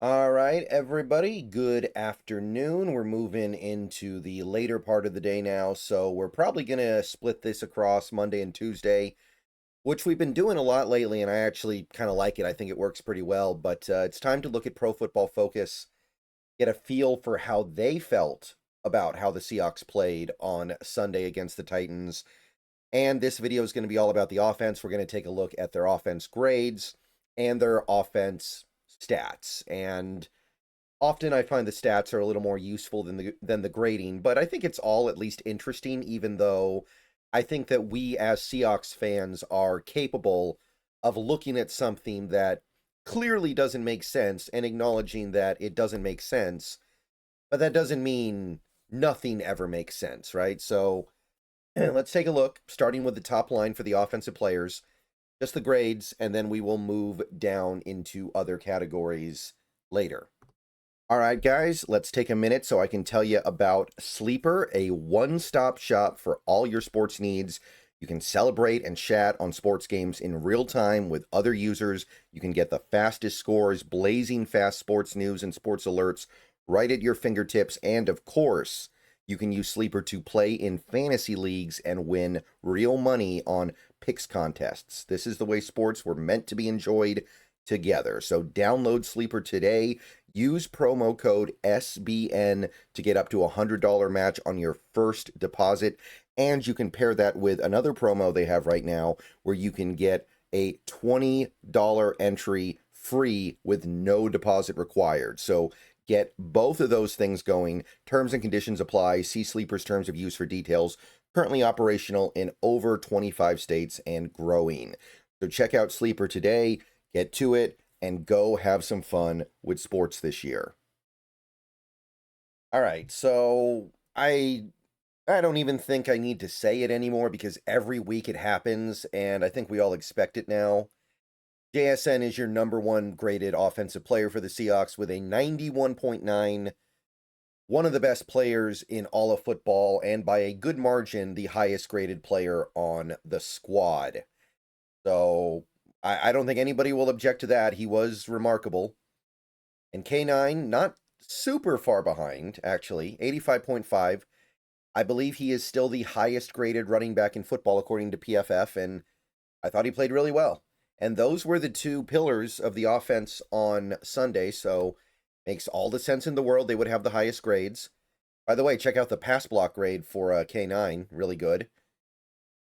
All right, everybody, good afternoon. We're moving into the later part of the day now, so we're probably going to split this across Monday and Tuesday, which we've been doing a lot lately, and I actually kind of like it. I think it works pretty well, but it's time to look at Pro Football Focus, get a feel for how they felt about how the Seahawks played on Sunday against the Titans. And this video is going to be all about the offense. We're going to take a look at their offense grades and their offense stats. And often I find the stats are a little more useful than the grading, but I think it's all at least interesting, even though I think that we as Seahawks fans are capable of looking at something that clearly doesn't make sense and acknowledging that it doesn't make sense, but that doesn't mean nothing ever makes sense, right? So let's take a look, starting with the top line for the offensive players, just the grades, and then we will move down into other categories later. All right, guys, let's take a minute so I can tell you about Sleeper, a one-stop shop for all your sports needs. You can celebrate and chat on sports games in real time with other users. You can get the fastest scores, blazing fast sports news and sports alerts right at your fingertips. And of course, you can use Sleeper to play in fantasy leagues and win real money on picks contests. This is the way sports were meant to be enjoyed together. So download Sleeper today. Use promo code SBN to get up to a $100 match on your first deposit. And you can pair that with another promo they have right now where you can get a $20 entry free with no deposit required. So get both of those things going. Terms and conditions apply. See Sleeper's terms of use for details. Currently operational in over 25 states and growing. So check out Sleeper today. Get to it and go have some fun with sports this year. All right, so I don't even think I need to say it anymore because every week it happens, and I think we all expect it now. JSN is your number one graded offensive player for the Seahawks with a 91.9, one of the best players in all of football, and by a good margin, the highest graded player on the squad. So I don't think anybody will object to that. He was remarkable. And K9, not super far behind, actually, 85.5. I believe he is still the highest graded running back in football, according to PFF, and I thought he played really well. And those were the two pillars of the offense on Sunday, so makes all the sense in the world they would have the highest grades. By the way, check out the pass block grade for K9, really good.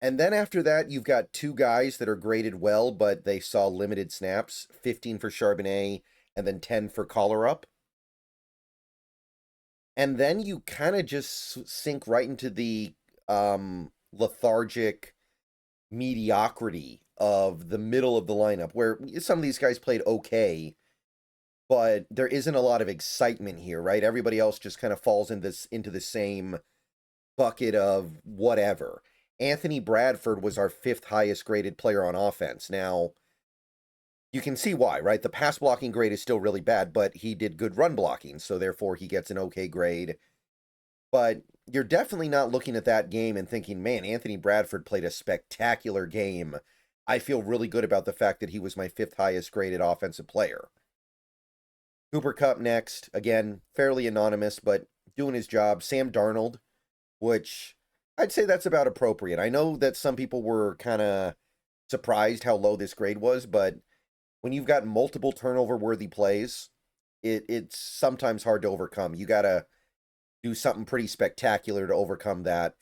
And then after that, you've got two guys that are graded well, but they saw limited snaps, 15 for Charbonnet and then 10 for Collar Up. And then you kind of just sink right into the lethargic mediocrity of the middle of the lineup, where some of these guys played okay, but there isn't a lot of excitement here, right? Everybody else just kind of falls into the same bucket of whatever. Anthony Bradford was our fifth highest graded player on offense. Now, you can see why, right? The pass blocking grade is still really bad, but he did good run blocking, so therefore he gets an okay grade. But you're definitely not looking at that game and thinking, man, Anthony Bradford played a spectacular game. I feel really good about the fact that he was my fifth highest graded offensive player. Cooper Kupp next. Again, fairly anonymous, but doing his job. Sam Darnold, which I'd say that's about appropriate. I know that some people were kind of surprised how low this grade was, but when you've got multiple turnover-worthy plays, it's sometimes hard to overcome. You got to do something pretty spectacular to overcome that.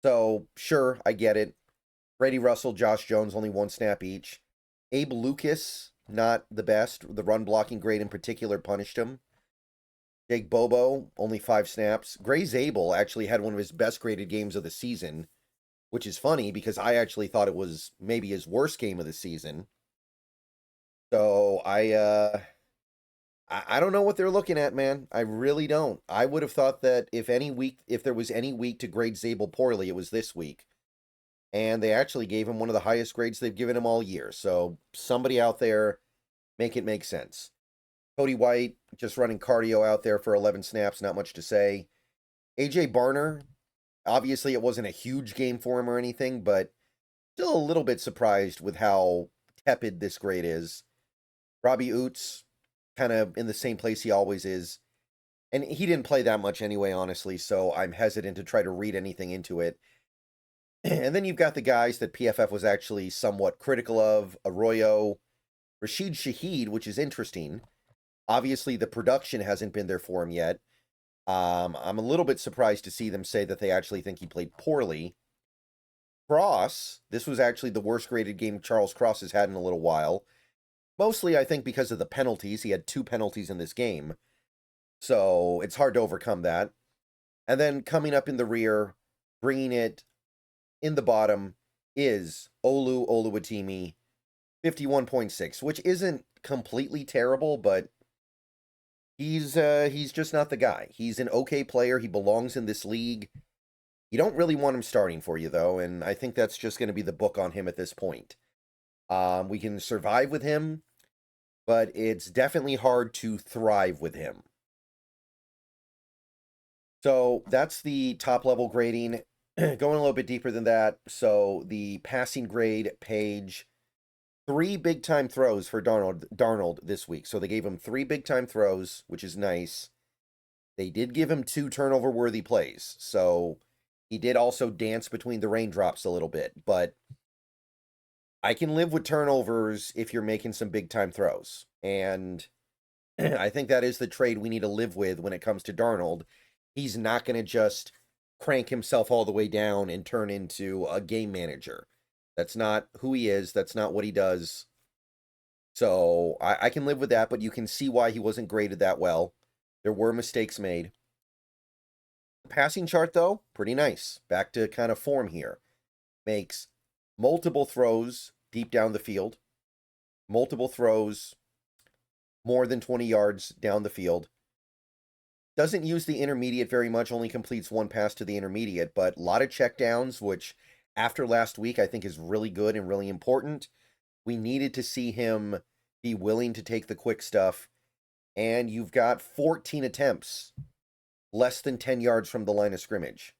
So, sure, I get it. Brady Russell, Josh Jones, only one snap each. Abe Lucas, not the best. The run blocking grade in particular punished him. Jake Bobo, only 5 snaps. Gray Zabel actually had one of his best graded games of the season, which is funny because I actually thought it was maybe his worst game of the season. So I don't know what they're looking at, man. I really don't. I would have thought that if there was any week to grade Zabel poorly, it was this week. And they actually gave him one of the highest grades they've given him all year. So somebody out there, make it make sense. Cody White, just running cardio out there for 11 snaps, not much to say. AJ Barner, obviously it wasn't a huge game for him or anything, but still a little bit surprised with how tepid this grade is. Robbie Oots, kind of in the same place he always is. And he didn't play that much anyway, honestly, so I'm hesitant to try to read anything into it. And then you've got the guys that PFF was actually somewhat critical of: Arroyo, Rashid Shaheed, which is interesting. Obviously, the production hasn't been there for him yet. I'm a little bit surprised to see them say that they actually think he played poorly. Cross, this was actually the worst graded game Charles Cross has had in a little while. Mostly, I think, because of the penalties. He had 2 penalties in this game. So it's hard to overcome that. And then coming up in the rear, bringing it in the bottom, is Olu Oluwatimi, 51.6, which isn't completely terrible, but he's just not the guy. He's an okay player. He belongs in this league. You don't really want him starting for you, though, and I think that's just going to be the book on him at this point. We can survive with him, but it's definitely hard to thrive with him. So that's the top-level grading. Going a little bit deeper than that, so the passing grade page, 3 big-time throws for Darnold this week. So they gave him 3 big-time throws, which is nice. They did give him 2 turnover-worthy plays, so he did also dance between the raindrops a little bit, but I can live with turnovers if you're making some big-time throws. And I think that is the trade we need to live with when it comes to Darnold. He's not going to just crank himself all the way down and turn into a game manager. That's not who he is. That's not what he does. So I can live with that, but you can see why he wasn't graded that well. There were mistakes made. The passing chart, though, pretty nice. Back to kind of form here. Makes multiple throws deep down the field. Multiple throws more than 20 yards down the field. Doesn't use the intermediate very much, only completes 1 pass to the intermediate, but a lot of checkdowns, which after last week I think is really good and really important. We needed to see him be willing to take the quick stuff, and you've got 14 attempts, less than 10 yards from the line of scrimmage.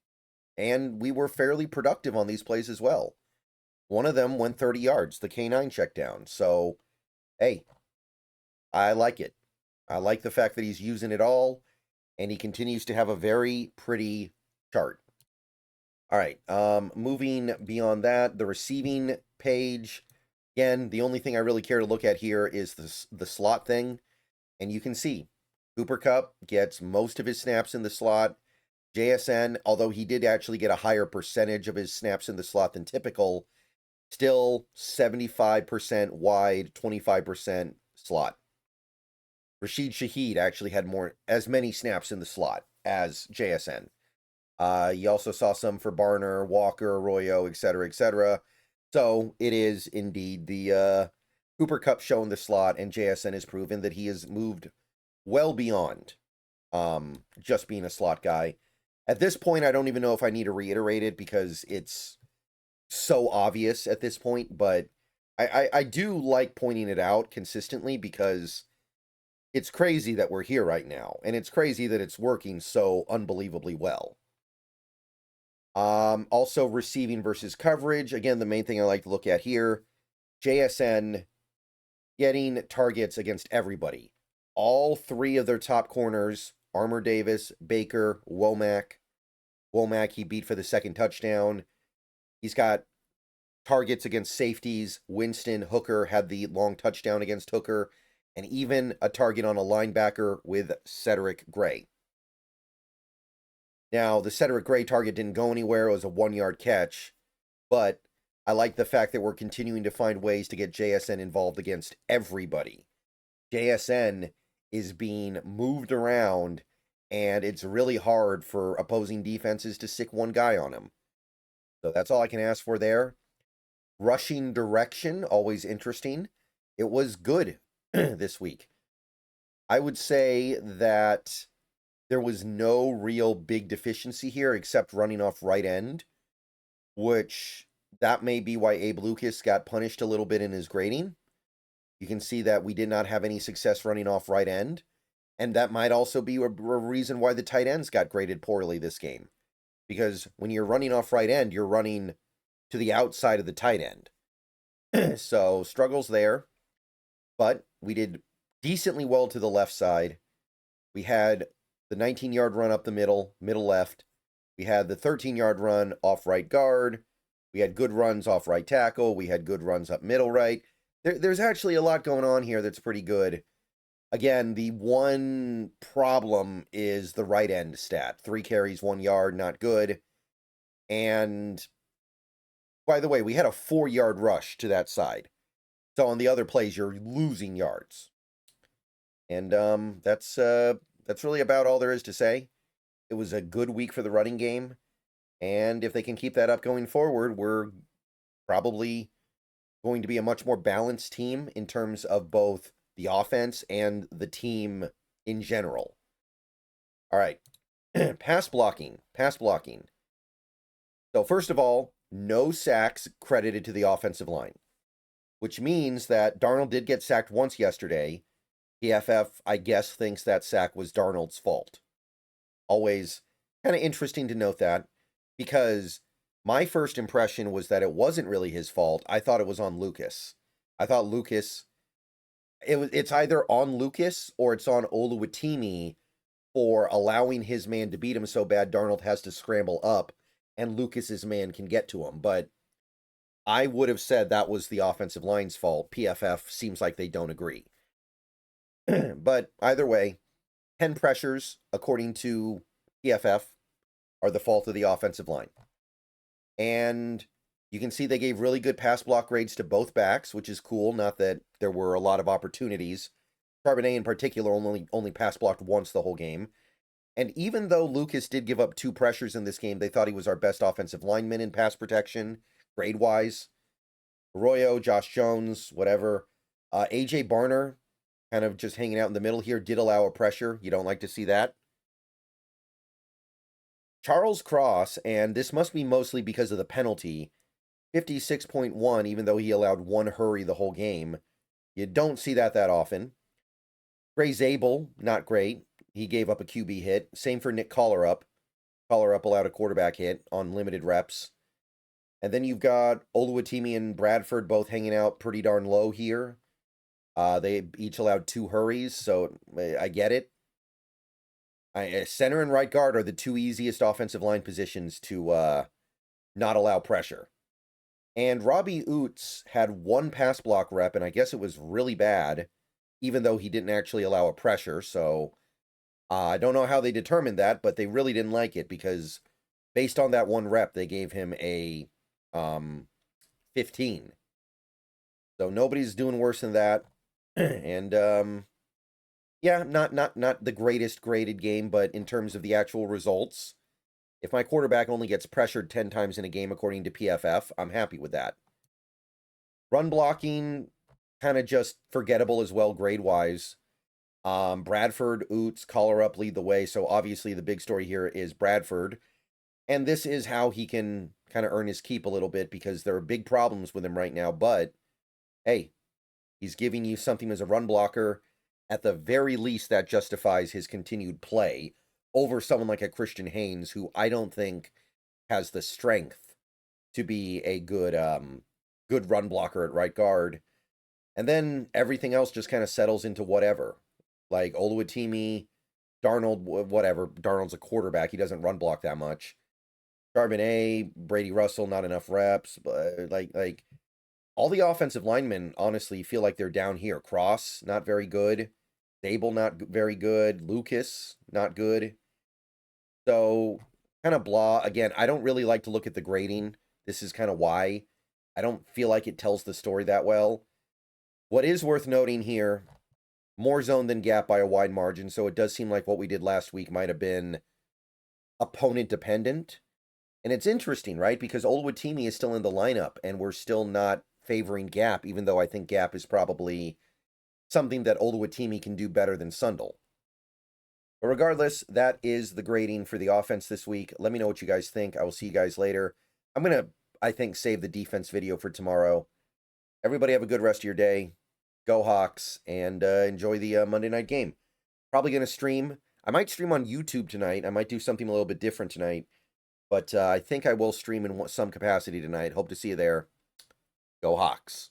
And we were fairly productive on these plays as well. One of them went 30 yards, the K9 check down. So, hey, I like it. I like the fact that he's using it all, and he continues to have a very pretty chart. All right, moving beyond that, the receiving page. Again, the only thing I really care to look at here is the slot thing. And you can see Cooper Kupp gets most of his snaps in the slot. JSN, although he did actually get a higher percentage of his snaps in the slot than typical, still 75% wide, 25% slot. Rashid Shaheed actually had as many snaps in the slot as JSN. You also saw some for Barner, Walker, Arroyo, etc., etc. So it is indeed the Cooper Kupp show in the slot, and JSN has proven that he has moved well beyond just being a slot guy. At this point, I don't even know if I need to reiterate it because it's so obvious at this point, but I do like pointing it out consistently because it's crazy that we're here right now, and it's crazy that it's working so unbelievably well. Also, receiving versus coverage. Again, the main thing I like to look at here, JSN getting targets against everybody. All 3 of their top corners, Armour Davis, Baker, Womack. Womack, he beat for the 2nd touchdown. He's got targets against safeties. Winston, Hooker had the long touchdown against Hooker, and even a target on a linebacker with Cedric Gray. Now, the Cedric Gray target didn't go anywhere. It was a 1-yard catch, but I like the fact that we're continuing to find ways to get JSN involved against everybody. JSN is being moved around, and it's really hard for opposing defenses to stick one guy on him. So that's all I can ask for there. Rushing direction, always interesting. It was good this week. I would say that there was no real big deficiency here except running off right end, which that may be why Abe Lucas got punished a little bit in his grading. You can see that we did not have any success running off right end, and that might also be a reason why the tight ends got graded poorly this game. Because when you're running off right end, you're running to the outside of the tight end. So, struggles there, but we did decently well to the left side. We had the 19-yard run up the middle left. We had the 13-yard run off right guard. We had good runs off right tackle. We had good runs up middle right. There's actually a lot going on here that's pretty good. Again, the one problem is the right end stat. 3 carries, 1 yard, not good. And by the way, we had a 4-yard rush to that side. So on the other plays, you're losing yards. And that's really about all there is to say. It was a good week for the running game. And if they can keep that up going forward, we're probably going to be a much more balanced team in terms of both the offense and the team in general. All right. Pass blocking. So first of all, no sacks credited to the offensive line, which means that Darnold did get sacked once yesterday. PFF, I guess, thinks that sack was Darnold's fault. Always kind of interesting to note that, because my first impression was that it wasn't really his fault. I thought it was on Lucas. I thought Lucas, it's either on Lucas or it's on Oluwatimi for allowing his man to beat him so bad Darnold has to scramble up and Lucas's man can get to him. But I would have said that was the offensive line's fault. PFF seems like they don't agree. But either way, 10 pressures, according to PFF, are the fault of the offensive line. And you can see they gave really good pass block grades to both backs, which is cool. Not that there were a lot of opportunities. Charbonnet in particular only pass blocked once the whole game. And even though Lucas did give up 2 pressures in this game, they thought he was our best offensive lineman in pass protection, grade-wise. Arroyo, Josh Jones, whatever. A.J. Barner, kind of just hanging out in the middle here, did allow a pressure. You don't like to see that. Charles Cross, and this must be mostly because of the penalty, 56.1, even though he allowed 1 hurry the whole game. You don't see that often. Gray Zabel, not great. He gave up a QB hit. Same for Nick Collerup. Collerup allowed a quarterback hit on limited reps. And then you've got Oluwatimi and Bradford both hanging out pretty darn low here. They each allowed 2 hurries, so I get it. Center and right guard are the 2 easiest offensive line positions to not allow pressure. And Robbie Oots had 1 pass block rep, and I guess it was really bad, even though he didn't actually allow a pressure. So I don't know how they determined that, but they really didn't like it, because based on that 1 rep, they gave him a 15. So nobody's doing worse than that. And yeah, not the greatest graded game, but in terms of the actual results, if my quarterback only gets pressured 10 times in a game according to PFF, I'm happy with that. Run blocking, kind of just forgettable as well grade-wise. Bradford, Oots, Collerup lead the way, so obviously the big story here is Bradford. And this is how he can kind of earn his keep a little bit, because there are big problems with him right now, but hey, he's giving you something as a run blocker. At the very least, that justifies his continued play over someone like a Christian Haynes, who I don't think has the strength to be a good run blocker at right guard. And then everything else just kind of settles into whatever. Like Oluwatimi, Darnold, whatever. Darnold's a quarterback. He doesn't run block that much. Charbonnet, Brady Russell, not enough reps. But like all the offensive linemen, honestly, feel like they're down here. Cross, not very good. Zabel, not very good. Lucas, not good. So, kind of blah. Again, I don't really like to look at the grading. This is kind of why. I don't feel like it tells the story that well. What is worth noting here, more zone than gap by a wide margin, so it does seem like what we did last week might have been opponent dependent. And it's interesting, right? Because Oluwatimi is still in the lineup, and we're still not favoring gap, even though I think gap is probably something that Oluwatimi can do better than Sundle. But regardless, that is the grading for the offense this week. Let me know what you guys think. I will see you guys later. I'm going to, I think, save the defense video for tomorrow. Everybody have a good rest of your day. Go Hawks, and enjoy the Monday night game. Probably going to stream. I might stream on YouTube tonight. I might do something a little bit different tonight. But I think I will stream in some capacity tonight. Hope to see you there. Go Hawks.